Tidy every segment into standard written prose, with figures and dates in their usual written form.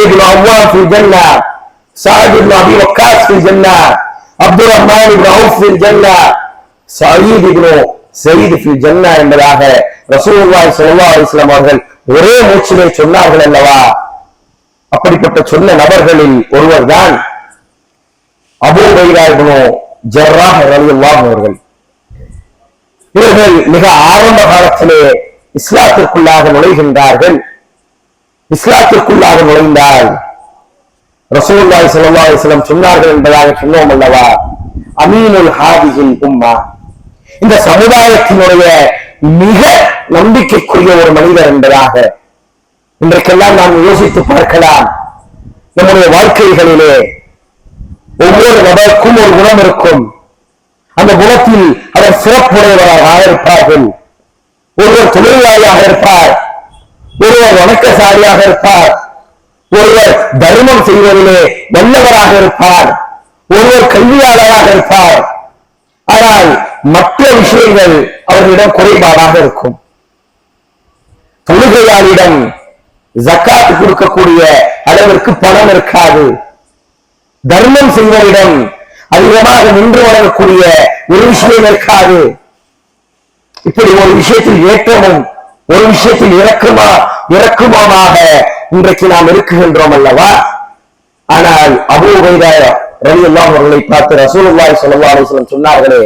இப்னு அவ்வாம் fill ஜன்னா, சஅத் இப்னு அபி Waqqas fill ஜன்னா, அப்துர் ரஹ்மான் இப்னு Auf fill ஜன்னா, சயீத் இப்னு ஸயீத் ஃபில் ஜன்னா என்பதாக ரசூலுல்லாஹி ஸல்லல்லாஹு அலைஹி வஸல்லம் அவர்கள் ஒரே மூச்சிலே சொன்னார்கள் அல்லவா? அப்படிப்பட்ட சொன்ன நபர்களில் ஒருவர் தான் அபூ உபைதா இப்னு ஜர்ராஹ் ரலியல்லாஹு அவர்கள். இவர்கள் மிக ஆரம்ப காலத்திலே இஸ்லாத்திற்குள்ளாக நுழைகின்றார்கள். இஸ்லாத்திற்குள்ளாக நுழைந்தால் ரசூலுல்லாஹி ஸல்லல்லாஹு அலைஹி வஸல்லம் சொன்னார்கள் என்பதாக சொன்னோம் அல்லவா? அமீனுல் ஹாதிஹில் உம்மா, இந்த சமுதாயத்தினுடைய மிக நம்பிக்கைக்குரிய ஒரு மனிதர் என்பதாக இன்றைக்கெல்லாம் நாம் யோசித்து பார்க்கலாம். நம்முடைய வாழ்க்கைகளிலே ஒவ்வொரு நபருக்கும் ஒரு குணம் இருக்கும். அந்த குணத்தில் அவர் சிறப்புடையவராக இருப்பார்கள். ஒருவர் தொழிலாளியாக இருப்பார், ஒருவர் வணக்கசாலியாக இருப்பார், ஒருவர் தர்மம் செய்வதிலே வல்லவராக இருப்பார், ஒருவர் கல்வியாளராக இருப்பார். ஆனால் மற்ற விஷயங்கள் அவர்களிடம் குறைபாடாக இருக்கும். தொழுகையாளிடம் ஜக்காத் கொடுக்கக்கூடிய அளவிற்கு பணம் இருக்காது. தர்மம் செய்வரிடம் அதிகமாக நின்று வழங்கக்கூடிய ஒரு விஷயம் இருக்காது. இப்படி ஒரு விஷயத்தில் ஏற்றமும் ஒரு விஷயத்தில் இறக்குமமாக இன்றைக்கு நாம் இருக்குகின்றோம் அல்லவா? ஆனால் அபூ உபைதா ரலியல்லாஹு அவர்களை பார்த்து ரசூலுல்லாஹி ஸல்லல்லாஹு அலைஹி வஸல்லம் சொன்னார்களே,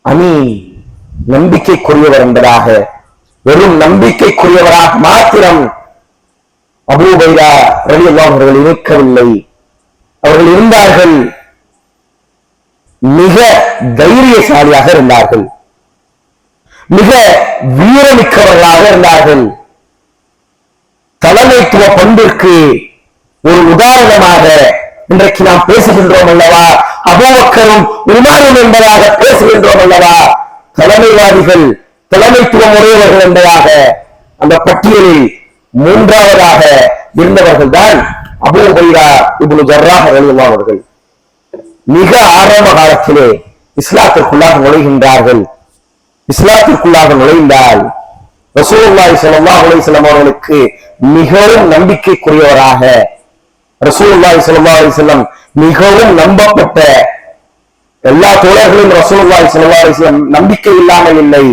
அமீன், நம்பிக்கைக்குரியவர் என்பதாக, வெறும் நம்பிக்கைக்குரியவராக மாத்திரம் அபூ உபைதா ரலியல்லாஹு அவர்கள் இருக்கவில்லை. அவர்கள் இருந்தார்கள், மிக தைரியசாலியாக இருந்தார்கள், மிக வீரமிக்கவர்களாக இருந்தார்கள். தலைமைத்துவ பண்பிற்கு ஒரு உதாரணமாக இன்றைக்கு நாம் பேசுகின்றோம் அல்லவா? அபூபக்கரும் உமரும் என்பதாக பேசுகின்றோம் அல்லவா? தலைமைவாதிகள், தலைமைத்துவம் உடையவர்கள் என்பதாக அந்த பட்டியலில் மூன்றாவதாக இருந்தவர்கள் தான் அபூ உபைதா இப்னு ஜர்ராஹ் ரலியல்லாஹு அவர்கள். மிக ஆரம்ப காலத்திலே இஸ்லாத்திற்குள்ளாக நுழைகின்றார்கள். இஸ்லாத்திற்குள்ளாக நுழைந்தால் ரசூலுல்லாஹி ஸல்லல்லாஹு அலைஹி வஸல்லம் அவர்களுக்கு மிகவும் நம்பிக்கைக்குரியவராக, ரசூலுல்லாஹி ஸல்லல்லாஹு அலைஹி வஸல்லம் மிகவும் நம்பப்பட்ட, எல்லா தோழர்களும் ரசூலுல்லாஹி ஸல்லல்லாஹு அலைஹி வஸல்லம் நம்பிக்கை இல்லாமல் இல்லை.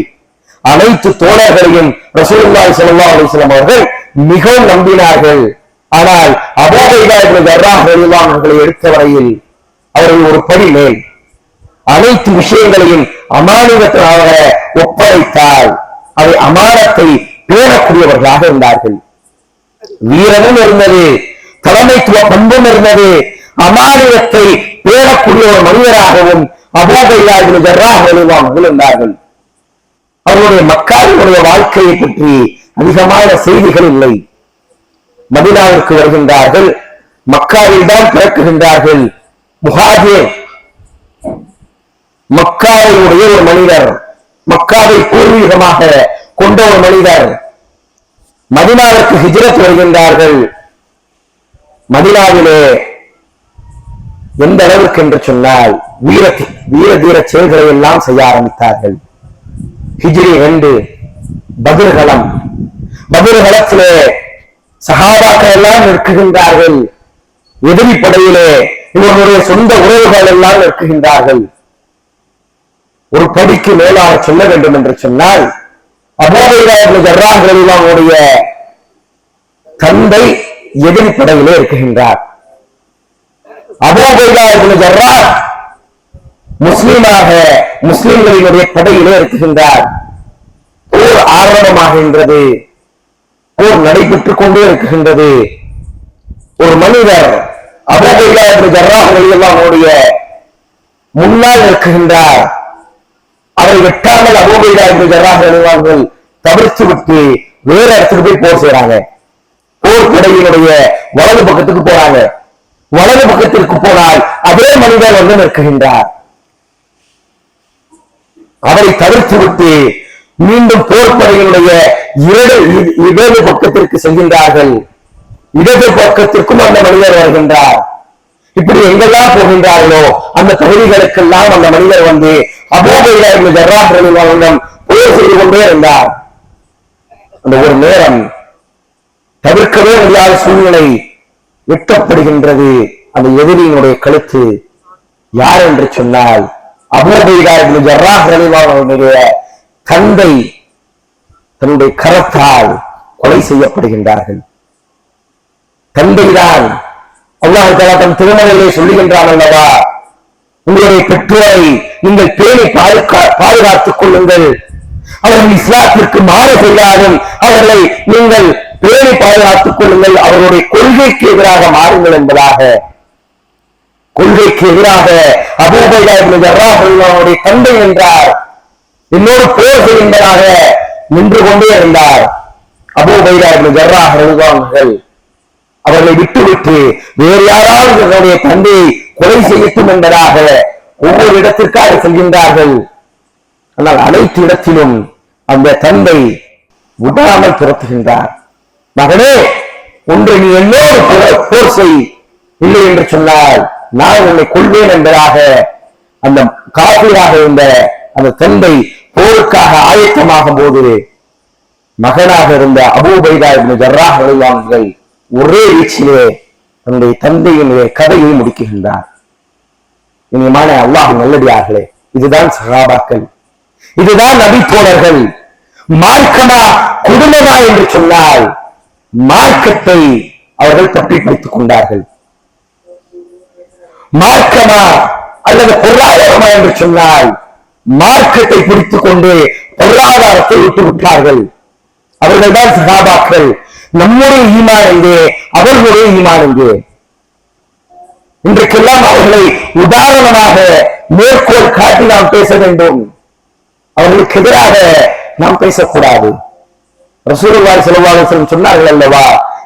அனைத்து தோழர்களையும் ரசூலுல்லாஹி ஸல்லல்லாஹு அலைஹி வஸல்லம் அவர்கள் மிகவும் நம்பினார்கள். ஆனால் அபூ உபைதா இப்னு ஜர்ராஹ் ரலியல்லாஹு அவர்களை எடுத்தவரையில் அவர்கள் ஒரு படி மேல். அனைத்து விஷயங்களையும் அமானிதத்தாக ஒப்படைத்தால் அவை அமானத்தை பேணக்கூடியவர்களாக இருந்தார்கள். வீரமும் இருந்தது, தலைமைத்துவ பண்பும் இருந்தது, அமானிதத்தை பேணக்கூடிய ஒரு மனிதராகவும் அபூ உபைதா இப்னு ஜர்ராஹ் ரலியல்லாஹு அவர்கள் இருந்தார்கள். அவருடைய மக்காவினுடைய வாழ்க்கையை பற்றி அதிகமான செய்திகள் இல்லை. மதீனாவிற்கு வருகின்றார்கள், மக்காவில் தான் பிறக்குகின்றார்கள். முஹாஜிர், மக்காவினுடைய ஒரு மனிதர், மக்காவை பூர்வீகமாக கொண்ட ஒரு மனிதர். மதீனாவிற்கு ஹிஜ்ரத் வருகின்றார்கள். மதீனாவிலே எந்த அளவுக்கு என்று சொன்னால் வீர தீர செயல்களை எல்லாம் செய்ய ஆரம்பித்தார்கள். ஹிஜ்ரி 2 பத்ர் களத்திலே சஹாபாக்கள் எல்லாம் நிற்கின்றார்கள். எதிரி படையிலே இவர்களுடைய சொந்த உறவுகள் எல்லாம் நிற்கின்றார்கள். ஒரு படிக்கு மேலாக சொல்ல வேண்டும் என்று சொன்னால் அபூ உபைதா இப்னு ஜர்ராஹ் ரலியல்லாஹு அவருடைய தந்தை எதிரி படையிலே இருக்குகின்றார். அபூ உபைதா இப்னு ஜர்ராஹ் முஸ்லிமாக முஸ்லிம்களினுடைய படையிலே இருக்குகின்றார். போர் ஆரம்பமாகின்றது, போர் நடைபெற்றுக் கொண்டே இருக்குகின்றது. ஒரு மனிதர் அபூ உபைதா இப்னு ஜர்ராஹ் ரலியல்லாஹு அவருடைய முன்னால் இருக்குகின்றார். அவரை வெட்டாமல் அபூ உபைதா இப்னு ஜர்ராஹ் ரலியல்லாஹு அவர்கள் தவிர்த்து விட்டு வேற இடத்துக்கு போய் போர் செய்யறாங்க. போர் படையினுடைய வலது பக்கத்துக்கு போறாங்க. வலது பக்கத்திற்கு போனால் அதே மனிதர் வந்து நிற்கின்றார். அவரை தவிர்த்து விட்டு மீண்டும் போர்ப்படையினுடைய இடது பக்கத்திற்கு செல்கின்றார்கள். இடது பக்கத்திற்கும் அந்த மனிதர் வருகின்றார். இப்படி எங்கெல்லாம் போகின்றார்களோ அந்த பகுதிகளுக்கெல்லாம் அந்த மனிதர் வந்து அபூ உபைதா இப்னு ஜர்ராஹ் ரலியல்லாஹு அன்ஹு போர் செய்து கொண்டே இருந்தார். அந்த ஒரு நேரம் தவிர்க்கவே முடியாத சூழ்நிலை வெட்டப்படுகின்றது. அந்த எதிரியினுடைய கழுத்து யார் என்று சொன்னால் அபூ உபைதா இப்னு ஜர்ராஹ் ரலியல்லாஹு அன்ஹுவுடைய தந்தை தன்னுடைய கரத்தால் கொலை செய்யப்படுகின்றார்கள். தந்தைதான் அல்லாஹ் தஆலா தன் திருமறையிலே சொல்லுகின்றான் அல்லவா, உங்களுடைய பெற்றோரை நீங்கள் பேணி பாதுகாத்துக் கொள்ளுங்கள், அவர்கள் இஸ்லாத்திற்கு மாறு செய்யாலும் அவர்களை நீங்கள் பேணி பாதுகாத்துக் கொள்ளுங்கள், அவர்களுடைய கொள்கைக்கு எதிராக மாறுங்கள் என்பதாக கொள்கைக்கு எதிராக அபூ உபைதா இப்னு ஜர்ராஹ் ரலியல்லாஹு தந்தை என்றார். இன்னொரு போர் செய்கின்றதாக நின்று கொண்டே இருந்தார். அபூ உபைதா இப்னு ஜர்ராஹ் ரலியல்லாஹு அவர்களை விட்டுவிட்டு வேறு யாராவது தன்னுடைய தந்தையை கொலை செய்யட்டும் என்பதாக ஒவ்வொரு இடத்திற்காக செல்கின்றார்கள். ஆனால் அனைத்து இடத்திலும் அந்த தந்தை விடாமல் துரத்துகின்றார். மகனே, ஒன்று நீ என்னோடு போர் செய், இல்லை என்று சொன்னால் நான் உன்னை கொள்வேன் என்பதாக அந்த காபிராக இருந்த அந்த தந்தை போருக்காக ஆயத்தமாகும் போது மகனாக இருந்த அபூ உபைதா இப்னு ஜர்ராஹ் ரலியல்லாஹு அன்ஹு ஒரே வீச்சிலே தன்னுடைய தந்தையினுடைய கதையை முடிக்கின்றார். இனிமான அல்லாஹ் நல்லடியார்களே, இதுதான் சஹாபாக்கள், இதுதான் நபி தோழர்கள். மார்க்கமா குடும்பமா என்று சொன்னால் மார்க்கத்தை அவர்கள் தப்பி பிடித்துக் கொண்டார்கள். மார்க்கமா அல்லது பொருளாதாரமா என்று சொன்னால் மார்க்கத்தை பிடித்துக் கொண்டு பொருளாதாரத்தை விட்டு விட்டார்கள். அவர்கள்தான் சஹாபாக்கள். நம்முடைய ஈமான் எங்கே, அவர்களுடைய ஈமான் எங்கே? இன்றைக்கெல்லாம் அவர்களை உதாரணமாக மேற்கோள் காட்டி நாம் பேச வேண்டும், அவர்களுக்கு எதிராக நாம் பேசக்கூடாது. ரசூலுல்லாஹி ஸல்லல்லாஹு அலைஹி வஸல்லம் சொன்னார்கள் அல்லவா,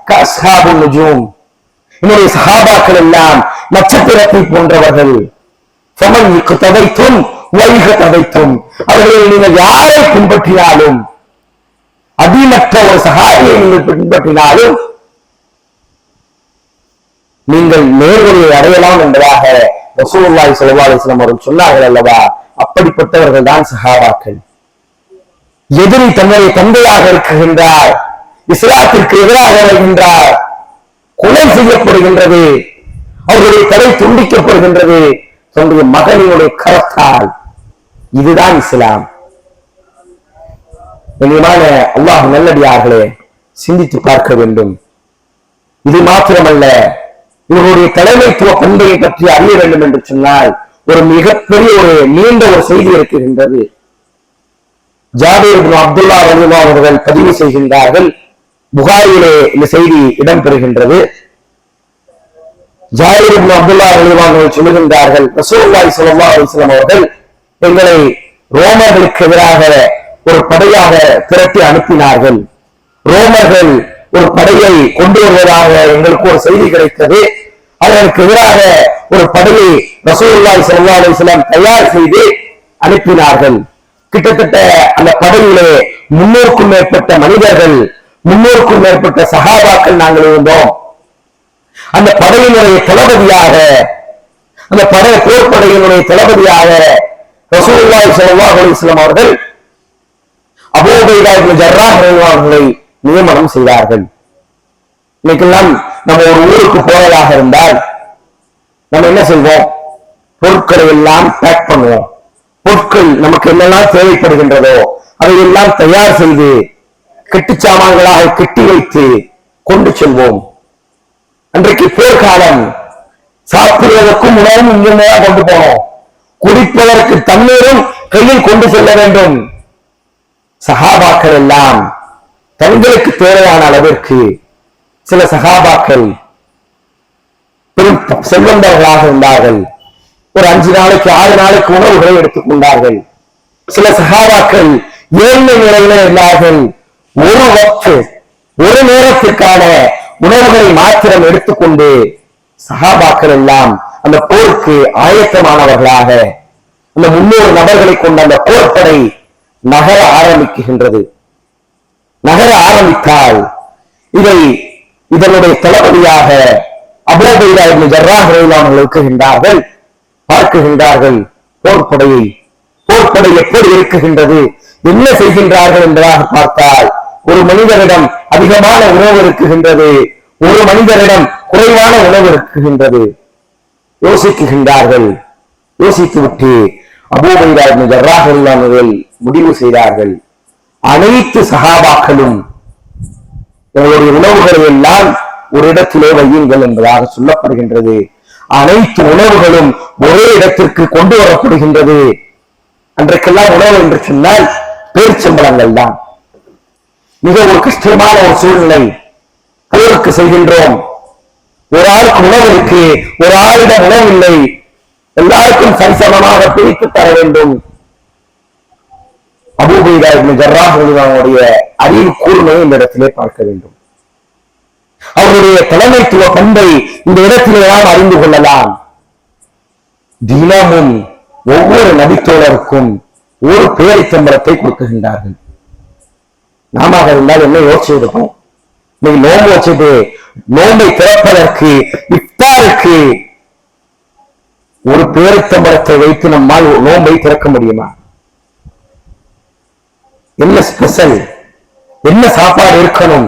கஅஸ்ஹாபுன் நுஜூம், என்னுடைய சஹாபாக்கள் எல்லாம் நட்சத்திரத்தை போன்றவர்கள். ஃபமன் இக்ததைத்தும் வைஹததைத்தும், அவர்களை நீங்கள் யாரை பின்பற்றினாலும், அடிமற்ற ஒரு சஹாபியை நீங்கள் பின்பற்றினாலும் நீங்கள் நேர்வழியை அடையலாம் என்பதாக ரசூலுல்லாஹி ஸல்லல்லாஹு அலைஹி வஸல்லம் அவர்கள் சொன்னார்கள் அல்லவா. அப்படிப்பட்டவர்கள் தான் சஹாபாக்கள். எதிரி தன்னுடைய தந்தையாக இருக்குகின்றார், இஸ்லாத்திற்கு எதிராக வருகின்றார், கொலை செய்யப்படுகின்றது, அவர்களுடைய தலை துண்டிக்கப்படுகின்றது தன்னுடைய மகனினுடைய கரத்தால். இதுதான் இஸ்லாம். கண்ணியமான அல்லாஹ் நல்லடியார்களே, சிந்தித்து பார்க்க வேண்டும். இது மாத்திரமல்ல, இவருடைய தலைமைத்துவ பண்பை பற்றி அறிய வேண்டும் என்று சொன்னால் ஒரு மிகப்பெரிய ஒரு நீண்ட ஒரு செய்தி இருக்கின்றது. ஜாபீர் இப்னு அப்துல்லாஹ் ரலியல்லாஹு அன்ஹு அவர்கள் பதிவு செய்கின்றார்கள். புகாரியிலே இந்த செய்தி இடம்பெறுகின்றது. ஜாபீர் இப்னு அப்துல்லாஹ் ரலியல்லாஹு அன்ஹு சொல்லுகின்றார்கள், ரசூலுல்லாஹி ஸல்லல்லாஹு அலைஹி வஸல்லம் அவர்கள் எங்களை ரோமர்களுக்கு எதிராக ஒரு படையாக திரட்டி அனுப்பினார்கள். ரோமர்கள் ஒரு படையை கொண்டு வருவதாக எங்களுக்கு ஒரு செய்தி கிடைத்தது. அதற்கு எதிராக ஒரு படையை ரசூலுல்லாஹி ஸல்லல்லாஹு அலைஹி வஸல்லம் தயார் செய்து அனுப்பினார்கள். கிட்டத்தட்ட அந்த படையிலே 300க்கும் மேற்பட்ட மனிதர்கள், 300க்கும் மேற்பட்ட சஹாபாக்கள் நாங்கள் இருந்தோம். அந்த படையினுடைய தளபதியாக, அந்த போர்ப்படையினுடைய தளபதியாக ரசூலுல்லாஹி ஸல்லல்லாஹு அலைஹி வஸல்லம் அவர்கள் அபூ உபைதா இப்னு ஜர்ராஹ் ரலியல்லாஹு அன்ஹு நியமனம் செய்தார்கள். இன்னைக்கெல்லாம் நம்ம ஒரு ஊருக்கு போவதாக இருந்தால் நம்ம என்ன செய்வோம்? பொருட்களை எல்லாம் பேக் பண்ணுவோம். பொருட்கள் நமக்கு என்னெல்லாம் தேவைப்படுகின்றதோ அதையெல்லாம் தயார் செய்து கெட்டுச்சாமான்களாக கெட்டி வைத்து கொண்டு செல்வோம். அன்றைக்கு போர்க்காலம், சாப்பிடுவதற்கும் உணவும் இங்கிருந்தான் கொண்டு போனோம், குடிப்பதற்கு தண்ணீரும் கையில் கொண்டு செல்ல வேண்டும். சஹாபாக்கள் எல்லாம் தங்களுக்கு தேவையான அளவிற்கு, சில சஹாபாக்கள் பெரும் செல்வந்தர்களாக இருந்தார்கள், ஒரு 5 நாளைக்கு 6 நாளைக்கு உணவுகளை எடுத்துக் கொண்டார்கள். சில சஹாபாக்கள் ஏழ்மை நிலையில இருந்தார்கள், ஒரு வக்து ஒரு நேரத்திற்கான உணவுகளை மாத்திரம் எடுத்துக்கொண்டு சஹாபாக்கள் எல்லாம் அந்த போருக்கு ஆயத்தமானவர்களாக அந்த 300 நபர்களை கொண்ட அந்த போர்ப்படை நகர ஆரம்பிக்கின்றது. நகர ஆரம்பித்தால் இதனுடைய தளபதியாக அபூ உபைதா இப்னு ஜர்ராஹ் ரலியல்லாஹு அன்ஹு இருக்குகின்றார்கள். பார்க்குகின்றார்கள் போர்ப்படை எப்படி இருக்குகின்றது, என்ன செய்கின்றார்கள் என்பதாக பார்த்தால் ஒரு மனிதரிடம் அதிகமான உணவு இருக்குகின்றது, ஒரு மனிதரிடம் குறைவான உணவு இருக்குகின்றது. யோசிக்குகின்றார்கள். யோசித்துவிட்டு அபூ உபைதா இப்னு ஜர்ராஹ் அவர்கள் முடிவு செய்தார்கள், அனைத்து சஹாபாக்களும் எங்களுடைய உணவுகளை எல்லாம் ஒரு இடத்திலே வையுங்கள் என்பதாக சொல்லப்படுகின்றது. அனைத்து உணவுகளும் ஒரே இடத்திற்கு கொண்டு வரப்படுகின்றது. அன்றைக்கெல்லாம் உணவு என்று சொன்னால் பேரிச்சம்பழங்கள் தான். மிக ஒரு கஷ்டமான ஒரு சூழ்நிலை. போருக்கு செய்கின்றோம், ஒரு ஆளுக்கு உணவு இருக்கு, ஒரு ஆளிடம் உணவு இல்லை, எல்லாருக்கும் சரிசமமாக பிரித்து தர வேண்டும். அபூ உபைதா இப்னு ஜர்ராஹ் அவர்களுடைய அறிவு கூர்மையை இந்த இடத்திலே பார்க்க வேண்டும். அவருடைய தலைமைத்துவ பண்பை இந்த இடத்திலே நாம் அறிந்து கொள்ளலாம். தினமும் ஒவ்வொரு நபித்தோழருக்கும் ஒரு பேரிச்சம்பழத்தை கொடுக்குகின்றார்கள். நாம இருந்தால் என்ன யோசிச்சு இருப்போம்? நீங்க நோன்பு வச்சுட்டு நோன்பை திறப்பதற்கு இஃப்தாருக்கு ஒரு பேரிச்சம்பழத்தை வைத்து நம்மால் நோன்பை திறக்க முடியுமா? என்ன ஸ்பெஷல், என்ன சாப்பாடு இருக்கணும்?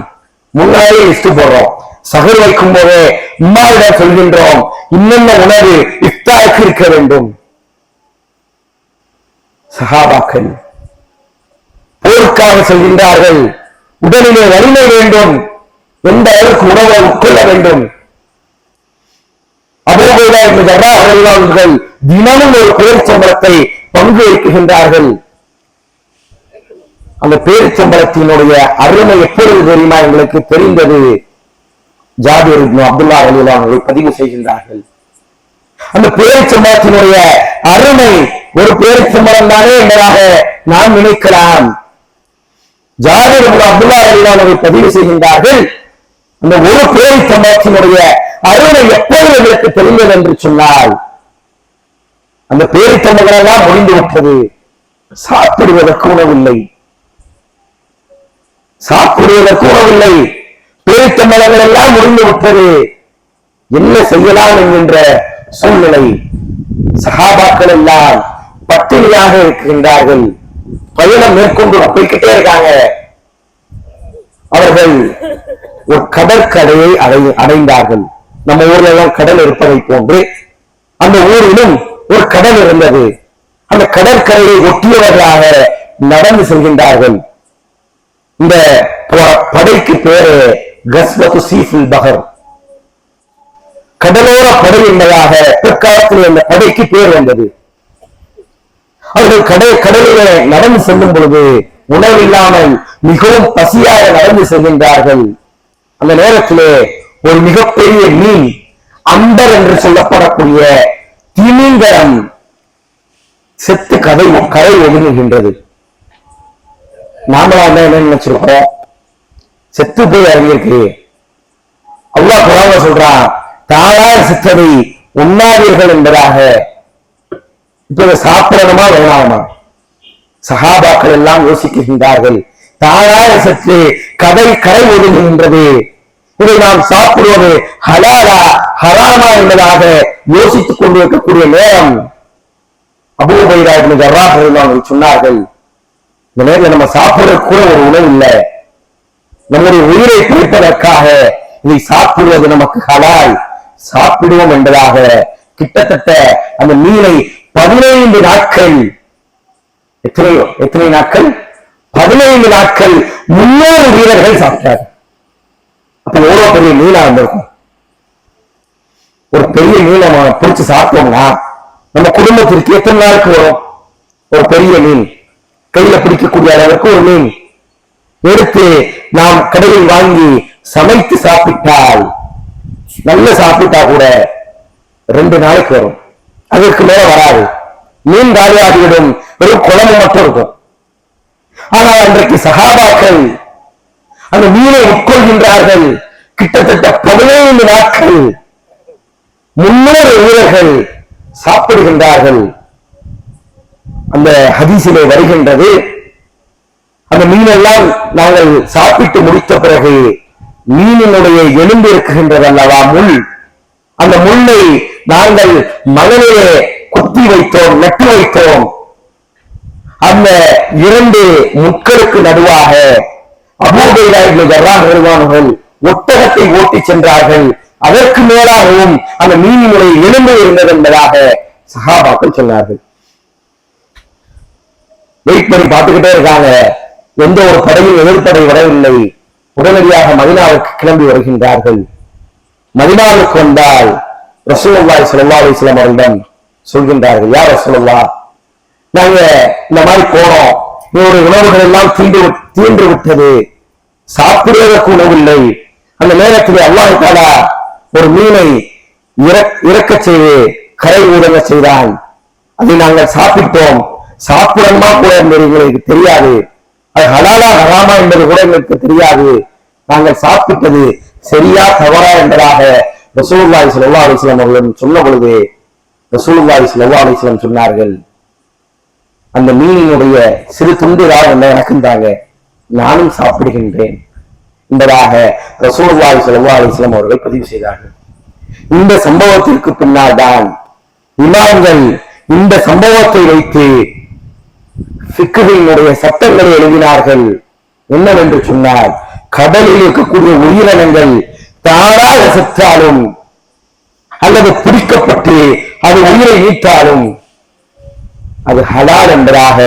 முன்னாலே லிஸ்ட் போடுறோம். சகர் வைக்கும் போதே உம்மாவிடம் சொல்கின்றோம், இன்னென்ன உணவு இஃப்தாருக்கு இருக்க வேண்டும். சஹாபாக்கள் போருக்காக செல்கின்றார்கள். உடலிலே வலிமை வேண்டும், எந்த அளவுக்கு உணவை உட்கொள்ள வேண்டும். அபூ உபைதா இப்னு ஜர்ராஹ் அவர்கள் தினமும் ஒரு பேரிச்சம்பழத்தை பங்கு வைக்கின்றார்கள். அந்த பேரிச்சம்பழத்தினுடைய அருமை எப்பொழுது தெரியுமா எங்களுக்கு தெரிந்தது? ஜாபிர் இப்னு அப்துல்லா ரலியல்லாஹு அன்ஹு பதிவு செய்கின்றார்கள். அந்த பேரிச்சம்பழத்தினுடைய அருமை ஒரு பேரிச்சம்பழம் தானே என்பதாக நாம் நினைக்கலாம். ஜாபிர் இப்னு அப்துல்லா ரலியல்லாஹு அன்ஹு பதிவு செய்கின்றார்கள், அந்த ஒரு பேரிச்சம்பழத்தினுடைய அருமை எப்பொழுது எங்களுக்கு தெரிந்தது என்று சொன்னால், அந்த பேரிச்சம்பழம் எல்லாம் முடிந்து விட்டது, சாப்பிடுவதற்கு உணவில்லை, சாப்பிடுவதற்கு உணவில்லை, பேரிச்சம்பழங்கள் எல்லாம் முடிந்து விட்டது, என்ன செய்யலாம் என்கின்ற சூழ்நிலை. சஹாபாக்கள் எல்லாம் பட்டினியாக இருக்கின்றார்கள். பயணம் மேற்கொண்டு போய்கிட்டே இருக்காங்க. அவர்கள் ஒரு கடற்கரையை அடைந்தார்கள். நம்ம ஊர்ல எல்லாம் கடல் இருப்பதை போன்று அந்த ஊரிலும் ஒரு கடல் இருந்தது. அந்த கடற்கரையை ஒட்டியவர்களாக நடந்து செல்கின்றார்கள். இந்த படைக்கு பேரு கஸ்வத்து சீஃபுல் பஹர், கடலோர படை என்பதாக பிற்காலத்தில் அந்த படைக்கு பேர் வந்தது. அவர்கள் கடலிலே நடந்து செல்லும் பொழுது உணவில்லாமல் மிகவும் பசியாக நடந்து செல்கின்றார்கள். அந்த நேரத்திலே ஒரு மிகப்பெரிய மீன், அண்டர் என்று சொல்லப்படக்கூடிய திமிங்கலம் செத்து கரை ஒதுங்குகின்றது. நாமளா என்ன நினைச்சிருக்கோம்? செத்து போய் இறங்கியிருக்கு. அல்லாஹ் குர்ஆன்ல சொல்றான், தாயார் செத்ததை உண்ணாதீர்கள் என்பதாக. இப்ப சாப்பிடணுமா வேணாமா? சஹாபாக்கள் எல்லாம் யோசிக்கின்றார்கள். தாயார் சற்று கரை ஒதுங்குகின்றது, இதை நாம் சாப்பிடுவது ஹலாலா ஹராமா என்பதாக யோசித்துக் கொண்டிருக்கக்கூடிய நேரம் அபூ உபைதா இப்னு ஜர்ராஹ் அவர்கள் சொன்னார்கள், இந்த நேரத்தில் நம்ம சாப்பிடுறது கூட ஒரு உணவு இல்லை, நம்முடைய உயிரை பிடிப்பதற்காக இதை சாப்பிடுவது நமக்கு ஹலால், சாப்பிடுவோம் என்பதாக கிட்டத்தட்ட அந்த மீனை 15 நாட்கள், எத்தனை நாட்கள்? 15 நாட்கள் 300 வீரர்கள் சாப்பிட்டார்கள். அப்ப எவ்வளவு பெரிய மீனா இருந்திருக்கும். ஒரு பெரிய மீனை பிடிச்சு சாப்பிட்டோம்னா நம்ம குடும்பத்திற்கு எத்தனை நாளுக்கு வரும்? ஒரு பெரிய மீன் கையில பிடிக்கக்கூடிய அளவுக்கு ஒரு மீன் எடுத்து நாம் கடையில் வாங்கி சமைத்து சாப்பிட்டால், நல்ல சாப்பிட்டா கூட 2 நாளைக்கு வரும், அதற்கு மேல வராது. மீன் காலியாகிவிடும், வெறும் குழம்பு மட்டும் இருக்கும். ஆனால் அன்றைக்கு சஹாபாக்கள் அந்த மீனை உட்கொள்கின்றார்கள். கிட்டத்தட்ட 15 நாட்கள் 300 வீரர்கள் சாப்பிடுகின்றார்கள். அந்த ஹதீஸிலே வருகின்றது, அந்த மீனெல்லாம் நாங்கள் சாப்பிட்டு முடித்த பிறகு மீனினுடைய எலும்பு இருக்குகின்றது அல்லவா, முள், அந்த முள்ளை நாங்கள் மணலிலே கொத்தி வைத்தோம், நட்டு வைத்தோம். அந்த 2 முட்களுக்கு நடுவாக அபூ உபைதா இப்னு ஜர்ராஹ் ரலியல்லாஹு ஒட்டகத்தை ஓட்டி சென்றார்கள். அதற்கு மேலாகவும் அந்த மீனினுடைய எலும்பு இருந்தது என்பதாக சஹாபாக்கள் சொன்னார்கள். வெயிட் பண்ணி பார்த்துக்கிட்டே இருக்காங்க. எந்த ஒரு படையும் எதிர்ப்படை வரவில்லை. உடனடியாக மதீனாவுக்கு கிளம்பி வருகின்றார்கள். மதீனாவுக்கு வந்தால் ரசூலுல்லாஹி ஸல்லல்லாஹு அலைஹி வஸல்லம் அவர்களிடம் சொல்கின்றார்கள், யா ரசூலுல்லாஹ், நாங்க இந்த மாதிரி போனோம், என்னுடைய உணவுகள் எல்லாம் தீண்டு விட்டது, சாப்பிடுவதற்கு உணவில்லை. அந்த நேரத்தில் அல்லாஹ் தஆலா ஒரு மீனை இறக்க செய்து கரை ஊடக செய்தான். அதை நாங்கள் சாப்பிட்டோம். சாப்பிடணுமா கூட என்பது எங்களுக்கு தெரியாது. அது ஹலாலா ஹராமா என்பது கூட எங்களுக்கு தெரியாது. நாங்கள் சாப்பிட்டது சரியா தவறா என்பதாக ரசூலுல்லாஹி ஸல்லல்லாஹு அலைஹி வஸல்லம் அவர்கள் சொன்ன பொழுது ரசூலுல்லாஹி ஸல்லல்லாஹு அலைஹி வஸல்லம் சொன்னார்கள், அந்த மீனினுடைய சிறு துண்டுதான் என்ன எனக்குந்தாங்க, நானும் சாப்பிடுகின்றேன் என்பதாக ரசூலுல்லாஹி ஸல்லல்லாஹு அலைஹி வஸல்லம் அவர்கள் பதிவு செய்தார்கள். இந்த சம்பவத்திற்கு பின்னால் தான் இமாம்கள் இந்த சம்பவத்தை வைத்து ஃபிக்ஹினுடைய சட்டங்களை எழுதினார்கள். என்னவென்று சொன்னால், கடலில் இருக்கக்கூடிய உயிரினங்கள் தானாக செத்தாலும் அல்லது பிடிக்கப்பட்டு அது உயிரை நீத்தாலும் அது ஹலால் என்பதாக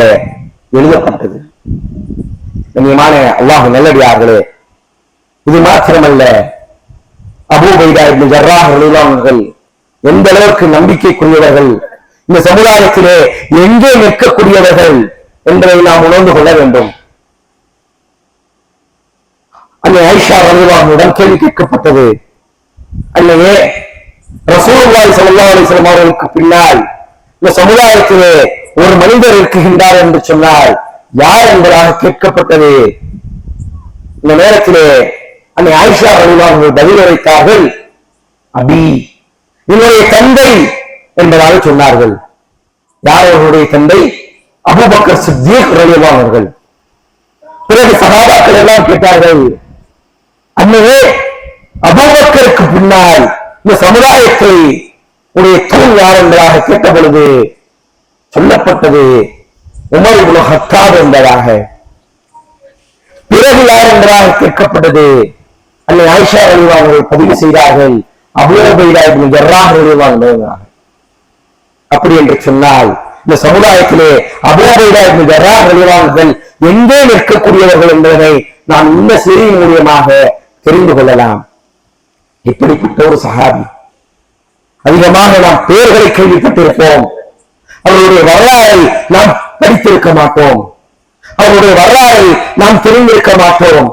எழுதப்பட்டது. கண்ணியமான அல்லாஹ் நல்லடியார்களே, இது மாத்திரமல்ல, அபூ உபைதா இப்னு ஜர்ராஹ் ரலியல்லாஹு அன்ஹு எந்த அளவுக்கு நம்பிக்கைக்குரியவர்கள், இந்த சமுதாயத்திலே எங்கே நிற்கக்கூடியவர்கள் என்பதை நாம் உணர்ந்து கொள்ள வேண்டும். அன்னை ஆயிஷா ரலியல்லாஹு அன்ஹாவிடம் கேள்வி கேட்கப்பட்டது, அன்னையே, ரசூலுல்லாஹி ஸல்லல்லாஹு அலைஹி வஸல்லம் அவர்களுக்கு பின்னால் இந்த சமுதாயத்திலே ஒரு மனிதர் இருக்குகின்றார் என்று சொன்னால் யார் என்பதாக கேட்கப்பட்டது. இந்த நேரத்திலே அன்னை ஆயிஷா ரலியல்லாஹு அன்ஹா பதில் அளித்தார்கள், அபி, என்னுடைய தந்தை என்பதாக சொன்னார்கள். யார் அவர்களுடைய தந்தை? அபூபக்கர் சித்தீக் ரலியல்லாஹு அன்ஹு. பிறகு சஹாபாக்கள் எல்லாம் கேட்டார்கள், அன்னையே, அபூபக்கருக்கு பின்னால் இந்த சமுதாயத்தை உடைய தூண் யார் என்பதாக கேட்ட பொழுது சொல்லப்பட்டது உமர் இப்னு ஹத்தாப் என்பதாக. பிறகு யார் என்பதாக கேட்கப்பட்டது. அன்னை ஆயிஷா ரலியல்லாஹு அன்ஹா பதிவு செய்தார்கள், அபூ உபைதா இப்னு ஜர்ராஹ் ரலியல்லாஹு அன்ஹு. அப்படி என்று சொன்னால் இந்த சமுதாயத்திலே அபூ உபைதா இப்னு ஜர்ராஹ் ரலியல்லாஹு அன்ஹு எங்கே நிற்கக்கூடியவர்கள் என்பதை நாம் இந்த செய்தியின் மூலமாக தெரிந்து கொள்ளலாம். இப்படிப்பட்ட ஒரு சஹாபி, அதிகமாக நாம் பெயர்களை கேள்விப்பட்டிருப்போம், அவருடைய வரலாறை நாம் படித்திருக்க மாட்டோம், அவருடைய வரலாறை நாம் தெரிந்திருக்க மாட்டோம்.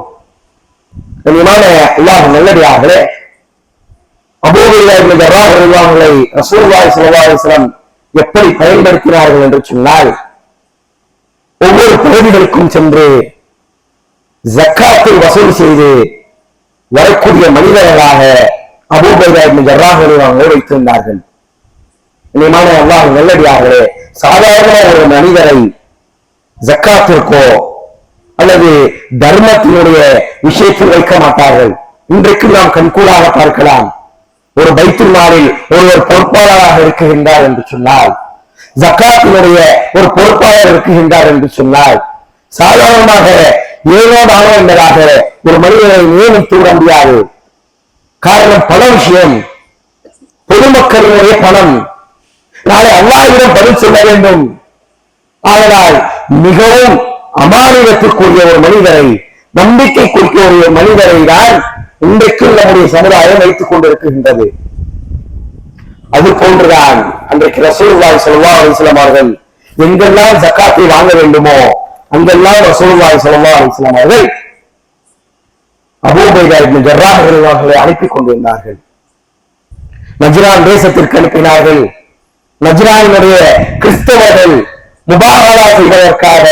கண்ணியமான அல்லாஹ் நல்லடியார்களே, அபூ உபைதா இப்னு ஜர்ராஹ் ரலியல்லாஹு அன்ஹு ரசூலுல்லாஹி ஸல்லல்லாஹு அலைஹி வஸல்லம் எப்படி பயன்படுத்தினார்கள் என்று சொன்னால், ஒவ்வொரு பகுதிகளுக்கும் சென்று ஜக்காத்தை வசூல் செய்து வரக்கூடிய மனிதர்களாக அபூ உபைதா இப்னு ஜர்ராஹ் ரலியல்லாஹு அன்ஹு வைத்திருந்தார்கள். கண்ணியமான அல்லாஹ் நல்லடியார்களே, சாதாரண ஒரு மனிதரை ஜக்காத்திற்கோ அல்லது தர்மத்தினுடைய விஷயத்தில் வைக்க மாட்டார்கள். இன்றைக்கு நாம் கண்கூடாக பார்க்கலாம். ஒரு பைத்துல் மாலில் ஒருவர் பொறுப்பாளராக இருக்குகின்றார் என்று சொன்னால், ஜக்காத்தினுடைய ஒரு பொறுப்பாளர் இருக்குகின்றார் என்று சொன்னால், சாதாரணமாக ஏனோ தானோ என்பதாக ஒரு மனிதனை நியமித்து விட முடியாது. காரணம், பண விஷயம், பொதுமக்களினுடைய பணம், நாளை அல்லாஹ்விடம் பதில் சொல்ல வேண்டும். ஆனால் மிகவும் அமானிதத்திற்குரிய ஒரு மனிதரை, நம்பிக்கைக்குரிய ஒரு மனிதரை தான் இன்றைக்கு நம்முடைய சமுதாயம் வைத்துக் கொண்டிருக்கின்றது. அது போன்றுதான் அன்றைக்கு ரசூலுல்லாஹி ஸல்லல்லாஹு அலைஹி வஸல்லம் அவர்கள் எங்கெல்லாம் ஜக்காத்தை வாங்க வேண்டுமோ அங்கெல்லாம் ரசூலுல்லாஹி ஸல்லல்லாஹு அலைஹி வஸல்லம் அவர்கள் அபூ உபைதா இப்னு ஜர்ராஹ் ரலியல்லாஹு அன்ஹு அனுப்பி கொண்டிருந்தார்கள். நஜ்ரான் தேசத்திற்கு அனுப்பினார்கள். நஜ்ரானுடைய கிறிஸ்தவர்கள் முபாஹலா செய்வதற்காக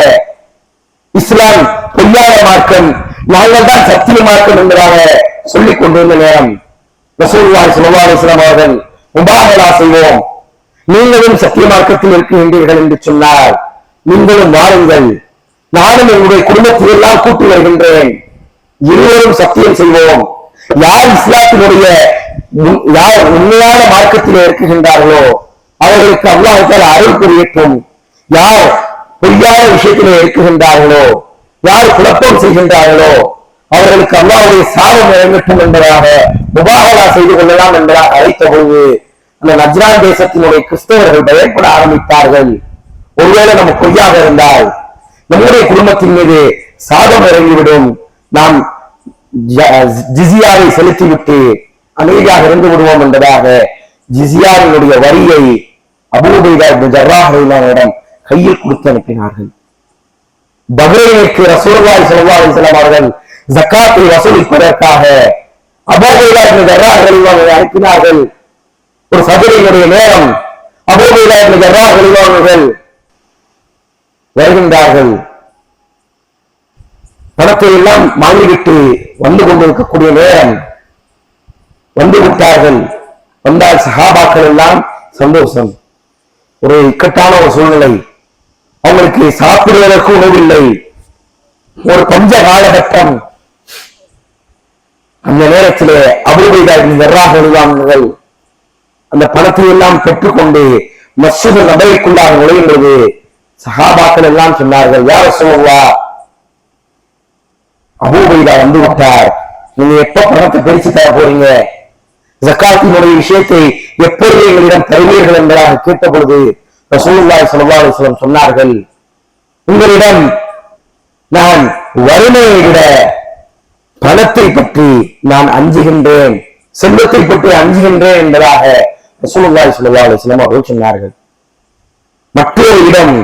இஸ்லாம் பொய்யான மார்க்கம், நாங்கள் தான் சத்திய மார்க்கம் என்பதாக சொல்லிக் கொண்டிருந்த நேரம் ரசூலுல்லாஹி ஸல்லல்லாஹு அலைஹி வஸல்லம் அவர்கள் முபாஹலா செய்வோம், நீங்களும் சத்திய மார்க்கத்தில் இருக்கின்றீர்கள் என்று சொன்னார். நீங்களும் வாருங்கள், நானும் என்னுடைய குடும்பத்தை எல்லாம் கூட்டி வருகின்றேன், இருவரும் சத்தியம் செய்வோம். யார் இஸ்லாத்தினுடைய யார் உண்மையான மார்க்கத்தில் இருக்குகின்றார்களோ அவர்களுக்கு அல்லாஹ் தஆலா அருள் புரியட்டும். யார் பொய்யான விஷயத்திலே இருக்குகின்றார்களோ, யார் குழப்பம் செய்கின்றார்களோ அவர்களுக்கு அல்லாஹ்வுடைய சாபம் இறங்கட்டும் என்பதாக முபாஹலா செய்து கொள்ளலாம் என்பதாக அழைத்த பொழுது அந்த நஜ்ரான் தேசத்தினுடைய கிறிஸ்தவர்கள் பயப்பட ஆரம்பித்தார்கள். ஒருவேளை நம்ம பொய்யாக இருந்தால் நம்முடைய குடும்பத்தின் மீது சாபம் இறங்கிவிடும், நாம் ஜிசியாவை செலுத்திவிட்டு அமைதியாக இருந்து விடுவோம் என்பதாக ஜிசியாவினுடைய வரியை அபூ உபைதா இப்னு ஜர்ராஹ் ரலியல்லாஹு கையில் கொடுத்து அனுப்பினார்கள். பஹ்ரைனுக்கு ரசூலுல்லாஹி ஸல்லல்லாஹு அலைஹி வஸல்லம் அவர்கள் ஜகாத்தை வசூலிப்பதற்காக அபூ உபைதா இப்னு ஜர்ராஹ் ரலியல்லாஹு அன்ஹு அனுப்பினார்கள். ஒரு ஃபஜ்ரினுடைய நேரம் அபூ உபைதா இப்னு ஜர்ராஹ் ரலியல்லாஹு அன்ஹு வருகின்றார்கள். பணத்தை எல்லாம் வாங்கிவிட்டு வந்து கொண்டிருக்கக்கூடிய நேரம் வந்து விட்டார்கள். வந்தால் சஹாபாக்கள் எல்லாம் சந்தோஷம். ஒரு இக்கட்டான ஒரு சூழ்நிலை, அவங்களுக்கு சாப்பிடுவதற்கு உணவில்லை, ஒரு பஞ்ச காலகட்டம். அந்த நேரத்திலே அபூ உபைதா இப்னு ஜர்ராஹ் ரலியல்லாஹு அந்த பணத்தை எல்லாம் பெற்றுக்கொண்டு மஸ்ஜித் நபவிக்குள்ளாக நுழைகின்றது. சஹாபாக்கள் எல்லாம் சொன்னார்கள், யா ரசூலல்லாஹ், அபூ உபைதா வந்து விட்டார், நீங்க எப்ப பணத்தை பிரிச்சு தர போறீங்க, ஜகாத்தினுடைய விஷயத்தை எப்பொழுது எங்களிடம் தருவீர்கள் என்பதாக கேட்ட பொழுது ரசூலுல்லாஹி ஸல்லல்லாஹு அலைஹி வஸல்லம் சொன்னார்கள், உங்களிடம் நான் வறுமையை விட பணத்தை பற்றி நான் அஞ்சுகின்றேன், செல்வத்தை பற்றி அஞ்சுகின்றேன் என்பதாக ரசூலுல்லாஹி ஸல்லல்லாஹு அலைஹி வஸல்லம் அவர்கள் சொன்னார்கள். மற்றொரு இடம்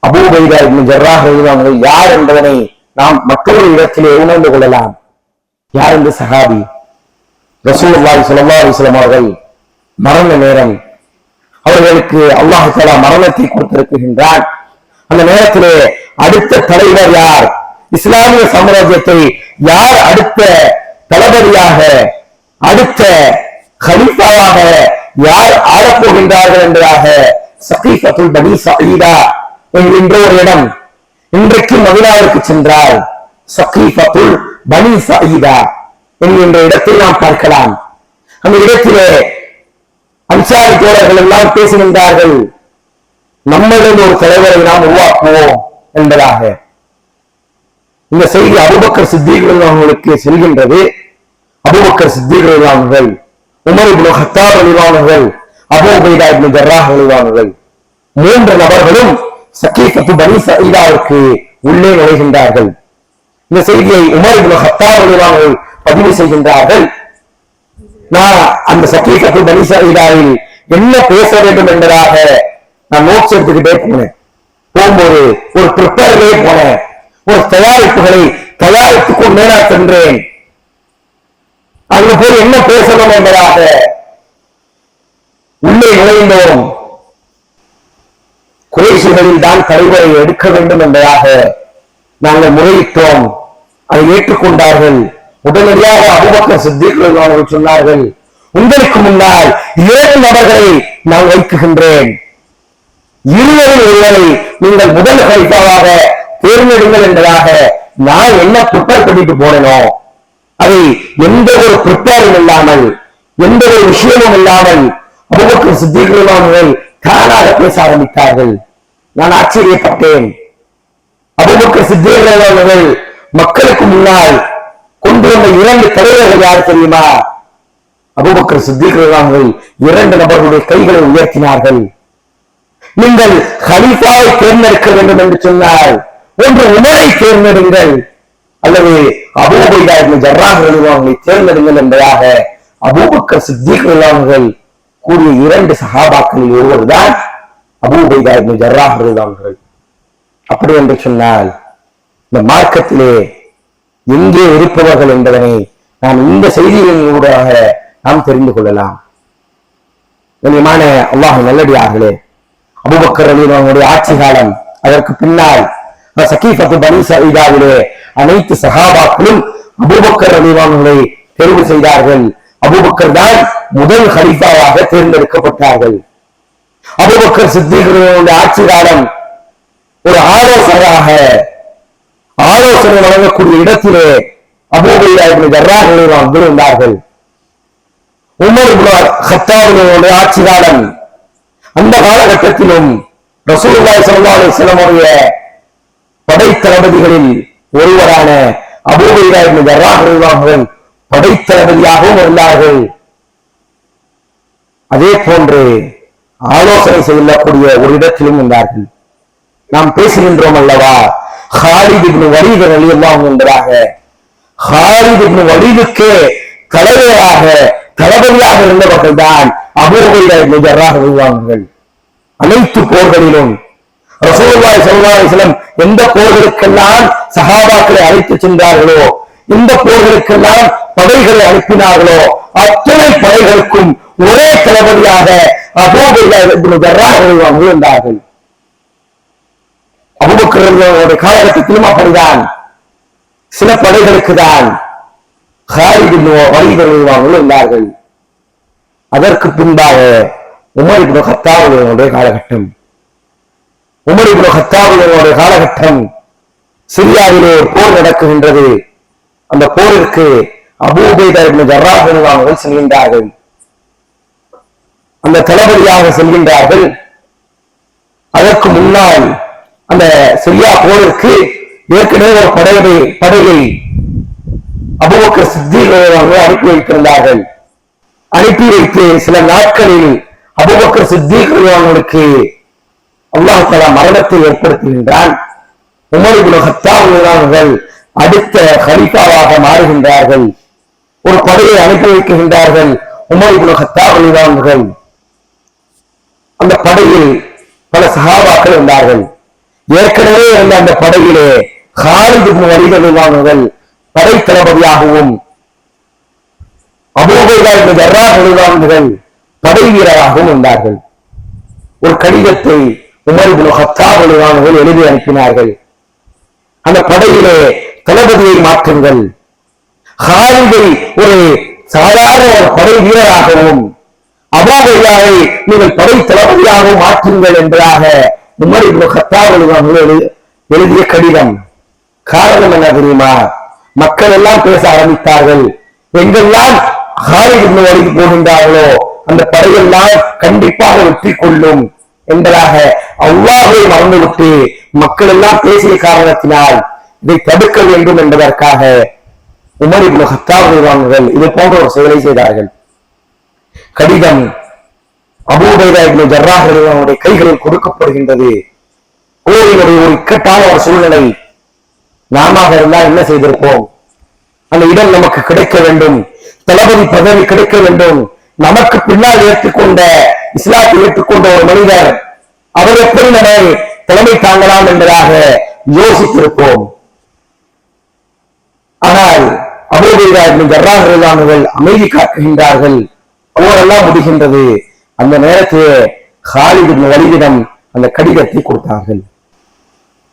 அபூ உபைதா இப்னு ஜர்ராஹ் ரலியல்லாஹு அன்ஹு யார் என்பதனை நாம் மற்றொரு இடத்திலே உணர்ந்து கொள்ளலாம். யார் இந்த சஹாபி? ரசூலுல்லாஹி ஸல்லல்லாஹு அலைஹி வஸல்லம் அவர்கள் மரண நேரம், அவர்களுக்கு அல்லாஹ் தஆலா மரணத்தை கொடுத்திருக்கின்றான். அந்த நேரத்திலே அடுத்த தலைவர் யார், இஸ்லாமிய சாம்ராஜ்யத்தை யார் அடுத்த தளபதியாக, அடுத்த கலீஃபாவாக யார் ஆளப்போகின்றார்கள் என்பதாக சகீஃபத்துல் பனி சஈதா என்கின்ற ஒரு இடம், இன்றைக்கு மதீனாவிற்கு சென்றால் சகீஃபத்துல் பனி சஈதா என்கின்ற இடத்தை நாம் பார்க்கலாம். அந்த இடத்திலே அன்சாரி தோழர்கள் எல்லாம் பேசுகின்றார்கள், நம்மளிடம் ஒரு தலைவரை நாம் உருவாக்குவோம் என்பதாக. இந்த செய்தி அபூபக்கர் சித்தீக் அவர்களுக்கு செல்கின்றது. அபூபக்கர் சித்தீக் அவர்கள், உமர் இப்னு கத்தாப் அவர்கள், அபூ உபைதா இப்னு ஜர்ராஹ் அவர்கள், மூன்று நபர்களும் சகீஃபத்து பனி சஈதாவிற்கு உள்ளே நுழைகின்றார்கள். இந்த செய்தியை உமர் இப்னு கத்தாப் அவர்கள் பதிவு செய்கின்றார்கள். நான் அந்த சகீஃபத்து பனி சஈதாவில் என்ன பேச வேண்டும் என்பதாக நான் நோட்ஸ் எடுத்துக்கிட்டே போனேன். போகும்போது ஒரு ப்ரிப்பேர்லே போனேன், ஒரு தயாரிப்புகளை தயாரித்துக் கொண்டே நான் சென்றேன். அங்கு போய் என்ன பேசணும் என்பதாக உள்ளே நுழைந்தோம். குறைஷிகளில் தான் தலைவரை எடுக்க வேண்டும் என்பதாக நாங்கள் முறையிட்டோம். அதை ஏற்றுக்கொண்டார்கள். உடனடியாக அபூபக்கர் சித்தீக் அவர்கள் சொன்னார்கள், உங்களுக்கு முன்னால் 7 நபர்களை நான் வைக்குகின்றேன், இருவரில் ஒருவரை நீங்கள் முதல் கலீஃபாவாக தேர்ந்தெடுங்கள் என்பதாக நான் என்ன ப்ரிப்பேர் பண்ணிட்டு போனேனோ அதை எந்த ஒரு ப்ரிப்பேரும் இல்லாமல், எந்த ஒரு விஷயமும் இல்லாமல் அபூபக்கர் சித்தீக் அவர்கள் தானாக பேச ஆரம்பித்தார்கள். நான் ஆச்சரியப்பட்டேன். அபூபக்கர் சித்தீக் அவர்கள் மக்களுக்கு முன்னால் கொண்டு வந்த 2 தலைவர்கள் யார் தெரியுமா? அபூபக்கர் சித்தீக் அவர்கள் 2 நபர்களுடைய கைகளை உயர்த்தினார்கள். நீங்கள் கலீஃபாவை தேர்ந்தெடுக்க வேண்டும் என்று சொன்னால் ஒன்று உமரை தேர்ந்தெடுங்கள் அல்லது அபூ உபைதா இப்னு ஜர்ராஹ் அவர்களை தேர்ந்தெடுங்கள் என்பதாக அபூபக்கர் சித்தீக் அவர்கள் கூறிய 2 சஹாபாக்களில் ஒருவர் தான் அபூ உபைதா இப்னு ஜர்ராஹ் அவர்கள். அப்படி என்று சொன்னால் இந்த மார்க்கத்திலே எங்கே இருப்பவர்கள் என்பதனை நாம் இந்த செய்திகளின் ஊடாக நாம் தெரிந்து கொள்ளலாம். கண்ணியமான அல்லாஹ் நல்லடியார்களே, அபூபக்கர் ரலியல்லாஹு ஆட்சி காலம், அதற்கு பின்னால் சகீஃபத்து பனி சஈதாவிலே அனைத்து சஹாபாக்களும் அபூபக்கர் ரலியல்லாஹு தெரிவு செய்தார்கள். அபூபக்கர் தான் முதல் கலீஃபாவாக தேர்ந்தெடுக்கப்பட்டார்கள். அபூபக்கர் சித்தீக் ஆட்சி காலம் ஒரு ஆலோசகராக ஆலோசனை வழங்கக்கூடிய இடத்திலே அபூ உபைதா இப்னு ஜர்ராஹ் இருந்தார்கள். உமர் இப்னு கத்தாப் ஆட்சி காலம், அந்த காலகட்டத்திலும் ரசூலுல்லாஹி ஸல்லல்லாஹு அலைஹி வஸல்லம் படை தளபதிகளில் ஒருவரான அபூ உபைதா இப்னு ஜர்ராஹ் ரலியல்லாஹு அன்ஹு படைத்தளபதியாகவும் இருந்தார்கள். அதே போன்று ஆலோசனை செய்யக்கூடிய ஒரு இடத்திலும் இருந்தார்கள். நாம் பேசுகின்றோம் அல்லவா, ஹாலித் இப்னு வலீத் ரலியல்லாஹு அன்ஹு என்பதாக. ஹாலித் இப்னு வலீதுக்கு தலைவராக தளபதியாக இருந்தவர்கள் தான் அபூ உபைதா இப்னு ஜர்ராஹ் ரலியல்லாஹு அன்ஹு. அனைத்து போர்களிலும் ரசூலுல்லாஹி ஸல்லல்லாஹு அலைஹி வஸல்லம் எந்த போர்களுக்கெல்லாம் சஹாபாக்களை அழைத்து சென்றார்களோ, எந்த போர்களுக்கெல்லாம் படைகளை அனுப்பினார்களோ, அத்தனை படைகளுக்கும் ஒரே தளபதியாக அபூ உபைதா இப்னு ஜர்ராஹ் ரலியல்லாஹு அன்ஹு இருந்தார்கள். அபூபக்கர் ரலியல்லாஹு காலகட்டத்திலும் அப்படிதான். சில படைகளுக்கு தான் ஹாலித் இப்னு வலீத் ரலியல்லாஹு அன்ஹு இருந்தார்கள். அதற்கு பின்பாக உமர் இப்னு கத்தாப் அவர்களுடைய காலகட்டம். உமர் இப்னு கத்தாப் அவர்களுடைய காலகட்டம். சிரியாவிலே போர் நடக்குகின்றது. அந்த போரிற்கு அபூ உபைதா இப்னு ஜர்ராஹ் ரலியல்லாஹு அன்ஹு செல்கின்றார்கள். அந்த தளபதியாக செல்கின்றார்கள். அதற்கு முன்னால் அந்த சிரியா போருக்கு ஏற்கனவே ஒரு படையை அபூபக்கர் சித்தீக் அவர்கள் அனுப்பி வைத்திருந்தார்கள். அனுப்பி வைத்து சில நாட்களில் அபூபக்கர் சித்தீக் அவர்களுக்கு அல்லாஹ் தஆலா மரணத்தை ஏற்படுத்துகின்றான். உமர் இப்னு கத்தாப் அவர்கள் அடுத்த கலீஃபாவாக மாறுகின்றார்கள். ஒரு படையை அனுப்பி வைக்கின்றார்கள் உமர் இப்னு கத்தாப் அவர்கள். அந்த படையில் பல சஹாபாக்கள் இருந்தார்கள். ஏற்கனவே இருந்த அந்த படையிலே ஹாலித் இப்னு வலீத் அவர்கள் படை தளபதியாகவும் அபூ உபைதா இப்னு ஜர்ராஹ் அவர்கள் படை வீரராகவும் இருந்தார்கள். ஒரு கடிதத்தை உமர் இப்னு கத்தாப் அவர்கள் எழுதி அனுப்பினார்கள். அந்த படையிலே தளபதியை மாற்றுங்கள், ஹாலிதை ஒரு சாதாரண ஒரு படை வீரராகவும் அபூ உபைதாவை நீங்கள் படை தளபதியாகவும் மாற்றுங்கள் என்பதாக உமர் இப்னு கத்தாப் அவர்கள் எழுதிய கடிதம். காரணம் என்ன தெரியுமா? மக்கள் எல்லாம் பேச ஆரம்பித்தார்கள். எங்கெல்லாம் ஹாலித் இப்னு வலீத் போகின்றார்களோ அந்த படையெல்லாம் கண்டிப்பாக வெற்றி கொள்ளும் என்பதாக அல்லாஹ்வை மறந்துவிட்டு மக்கள் எல்லாம் பேசிய காரணத்தினால் இதை தடுக்க வேண்டும் என்பதற்காக உமர் இப்னு கத்தாப் அவர்கள் இது போன்ற ஒரு செயலை செய்தார்கள். கடிதம் அபூ உபைதா இப்னு ஜர்ராஹ் அவர்களுடைய கைகளில் கொடுக்கப்படுகின்றது. போரினுடைய ஒரு இக்கட்டான ஒரு சூழ்நிலை. நாம இருந்தால் என்ன செய்திருப்போம்? அந்த இடம் நமக்கு கிடைக்க வேண்டும், தளபதி பதவி கிடைக்க வேண்டும், நமக்கு பின்னால் ஏற்றுக்கொண்ட இஸ்லாத்தை ஏற்றுக்கொண்ட ஒரு மனிதர் அவர் எப்படி நம்மை தலைமை தாங்கலாம் என்பதாக யோசித்திருப்போம். ஆனால் அபூ உபைதா இப்னு ஜர்ராஹ் அவர்கள் அமைதி காக்குகின்றார்கள். போரெல்லாம் முடிகின்றது. அந்த நேரத்திலே ஹாலித் இப்னு வலீதிடம் அந்த கடிதத்தை கொடுத்தார்கள்.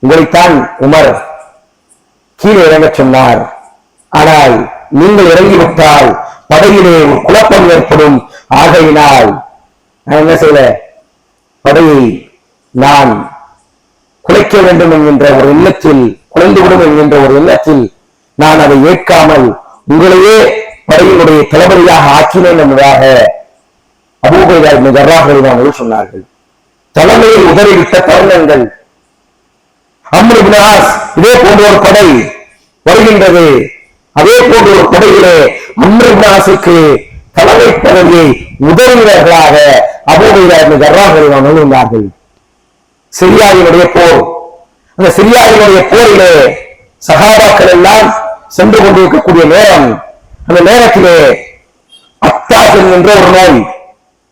உங்களைத்தான் உமர் கீழே இறங்க சொன்னார், ஆனால் நீங்கள் இறங்கிவிட்டால் படையிலே குழப்பம் ஏற்படும். ஆகையினால் நான் என்ன செய்த, படையை நான் குலைக்க வேண்டும் என்கின்ற ஒரு எண்ணத்தில், குலைந்துவிடும் என்கின்ற ஒரு எண்ணத்தில் நான் அதை ஏற்காமல் உங்களையே படையினுடைய தளபதியாக ஆக்கினேன் என்பதாக அபூ உபைதா இப்னு ஜர்ராஹ் அவர்கள் சொன்னார்கள். தலைமையில் உதறிவிட்ட தருணங்கள். அம்ர் இப்னு ஆஸ் இதே போன்ற ஒரு படை வருகின்றது. அதே போன்ற ஒரு படையிலே அம்ர் இப்னு ஆஸுக்கு தலைமை பதவியை உதவியவர்களாக அபூ உபைதா இப்னு ஜர்ராஹ் அவர்கள் இருந்தார்கள். சிரியாவினுடைய போர். அந்த சிரியாவினுடைய போரிலே சஹாபாக்கள் எல்லாம் சென்று கொண்டிருக்கக்கூடிய நேரம். அந்த நேரத்திலே அத்தாஸ் என்கின்ற ஒரு நோய்,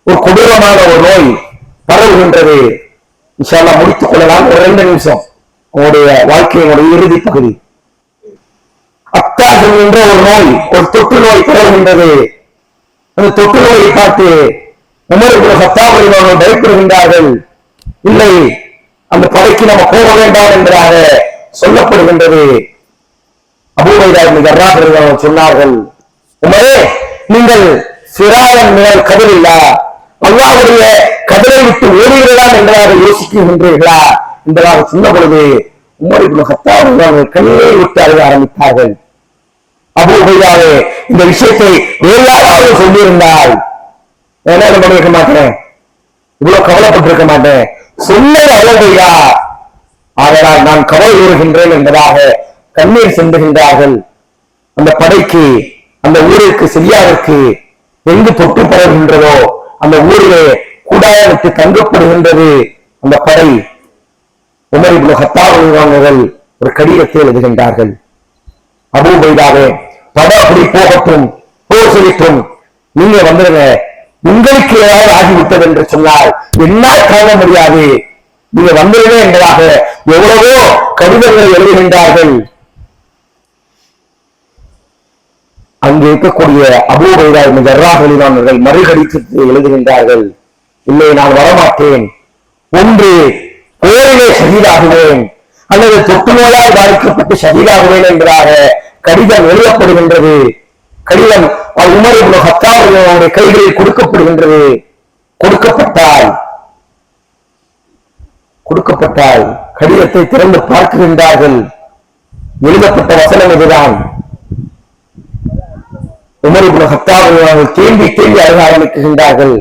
ஒரு கொடூரமான ஒரு நோய் பரவுகின்றது. இன்ஷா அல்லாஹ் முடித்துக் கொள்ளலாம். ஒரு 2 நிமிஷம் உங்களுடைய வாழ்க்கையினுடைய இறுதி பகுதி. அத்தாஸ் என்கின்ற ஒரு நோய், ஒரு தொற்று நோய் பரவுகின்றது. அந்த தொற்று நோயை பார்த்து உமர் இப்னு கத்தாப் அவர்கள் பயப்படுகின்றார்கள். இல்லை, அந்த படைக்கு நம்ம போக வேண்டாம் என்பதாக சொல்லப்படுகின்றது. அபூ உபைதா இப்னு ஜர்ராஹ் அவர்கள் சொன்னார்கள், உமரே, நீங்கள் சிராயன் மேல் கதிரில்லா, அல்லாஹ்வுடைய கதிரை விட்டு ஓடுகிறலாம் என்பதாக யோசிக்கின்றீர்களா என்பதாக சொன்ன பொழுது உமர் இப்னு கத்தாப் அவர்கள் கண்ணீரை விட்டு அழுக ஆரம்பித்தார்கள். அபூ உபைதாவே, இந்த விஷயத்தை வேறு யாராவது சொல்லியிருந்தால் என்ன பண்ணிருக்க மாட்டேன், இவ்வளவு கவலைப்பட்டிருக்க மாட்டேன். சொன்னது அபூ உபைதா, ஆதலால் நான் கவலை கூறுகின்றேன் என்பதாக கண்ணீர் சிந்துகின்றார்கள். அந்த படைக்கு, அந்த ஊருக்கு, சிரியாவிற்கு எங்கு தொற்று பரவுகின்றதோ அந்த ஊரிலே கூடாரத்து தங்கப்படுகின்றது அந்த படை. உமர் இப்னு கத்தாப் அவர்கள் ஒரு கடிதத்தை எழுதுகின்றார்கள். அபூ உபைதாவே, படம் அப்படி போகட்டும், போர் செய்யட்டும், நீங்க வந்துருங்க. உங்களுக்கு ஏதாவது ஆகிவிட்டது என்று சொன்னால் என்னால் காண முடியாது, நீங்க வந்துருங்க என்பதாக எவ்வளவோ கடிதங்களை எழுதுகின்றார்கள். அங்கு இருக்கக்கூடிய அபூ உபைதா இப்னு ஜர்ராஹ் அவர்கள் மறுகடித்து எழுதுகின்றார்கள், இல்லை நான் வரமாட்டேன், ஒன்று போரிலே ஷஹீதாகுவேன் அல்லது தொற்று நோயால் பாதிக்கப்பட்டு ஷஹீதாகுவேன் என்பதாக கடிதம் எழுதப்படுகின்றது. கடிதம் உமர் இப்னு கத்தாப் அவருடைய கைகளில் கொடுக்கப்படுகின்றது. கொடுக்கப்பட்டால் கடிதத்தை திறந்து பார்க்கின்றார்கள். எழுதப்பட்ட வசனம் இதுதான். உமர் இப்னு கத்தாப் அவர்கள் தேம்பி அழுக ஆரம்பிக்கின்றார்கள்.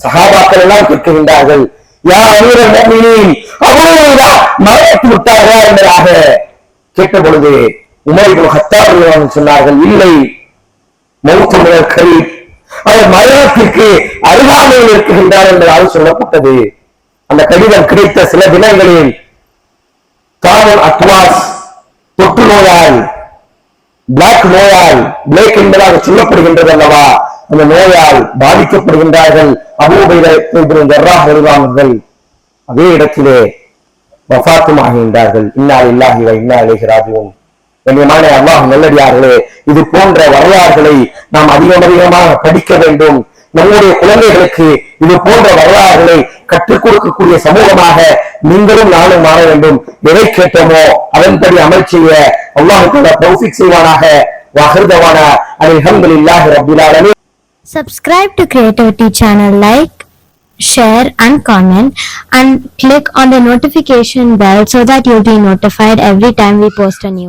சஹாபாக்கள் எல்லாம் கேட்கின்றார்கள், யா அமீரல் முஃமினீன், அபூ உபைதா மரணித்து விட்டார்களா என்பதாக கேட்ட பொழுது உமர் இப்னு கத்தாப் அவர்கள் சொன்னார்கள், இல்லை, மௌத் மினல் கரீப், அவர் மரணத்திற்கு அருகாமையில் இருக்கின்றார் என்பதாக சொல்லப்பட்டது. அந்த கடிதம் கிடைத்த சில தினங்களில் தாமன் அத்வாஸ் தொற்று நோயால், பிளாக் நோயால், பிளேக் என்பதாக சொல்லப்படுகின்றது அல்லவா, அந்த நோயால் பாதிக்கப்படுகின்றார்கள். அபூ உபைதா இப்னு ஜர்ராஹ் அவர்கள் அதே இடத்திலே வஃபாத்தும் ஆகின்றார்கள். இன்னா லில்லாஹி வ இன்னா இலைஹி ராஜிஊன். கண்ணியமான அல்லாஹ் நல்லடியார்களே, இது போன்ற வரலாறுகளை நாம் அதிகமாக படிக்க வேண்டும். நம்முடைய குழந்தைகளுக்கு இது போன்ற வரலாறுகளை கற்றுக் கொடுக்கக்கூடிய சமூகமாக நீங்களும் நானும் மாற வேண்டும். எதை கேட்டோமோ அதன்படி அமல் செய்ய அல்லாஹ் தௌஃபீக் செய்வானாக. வஹர்தவானா அல்ஹம்துலில்லாஹி ரப்பில் ஆலமீன். Subscribe to Creativity channel, like, share and comment, and click on the notification bell so that you'll be notified every time we post a new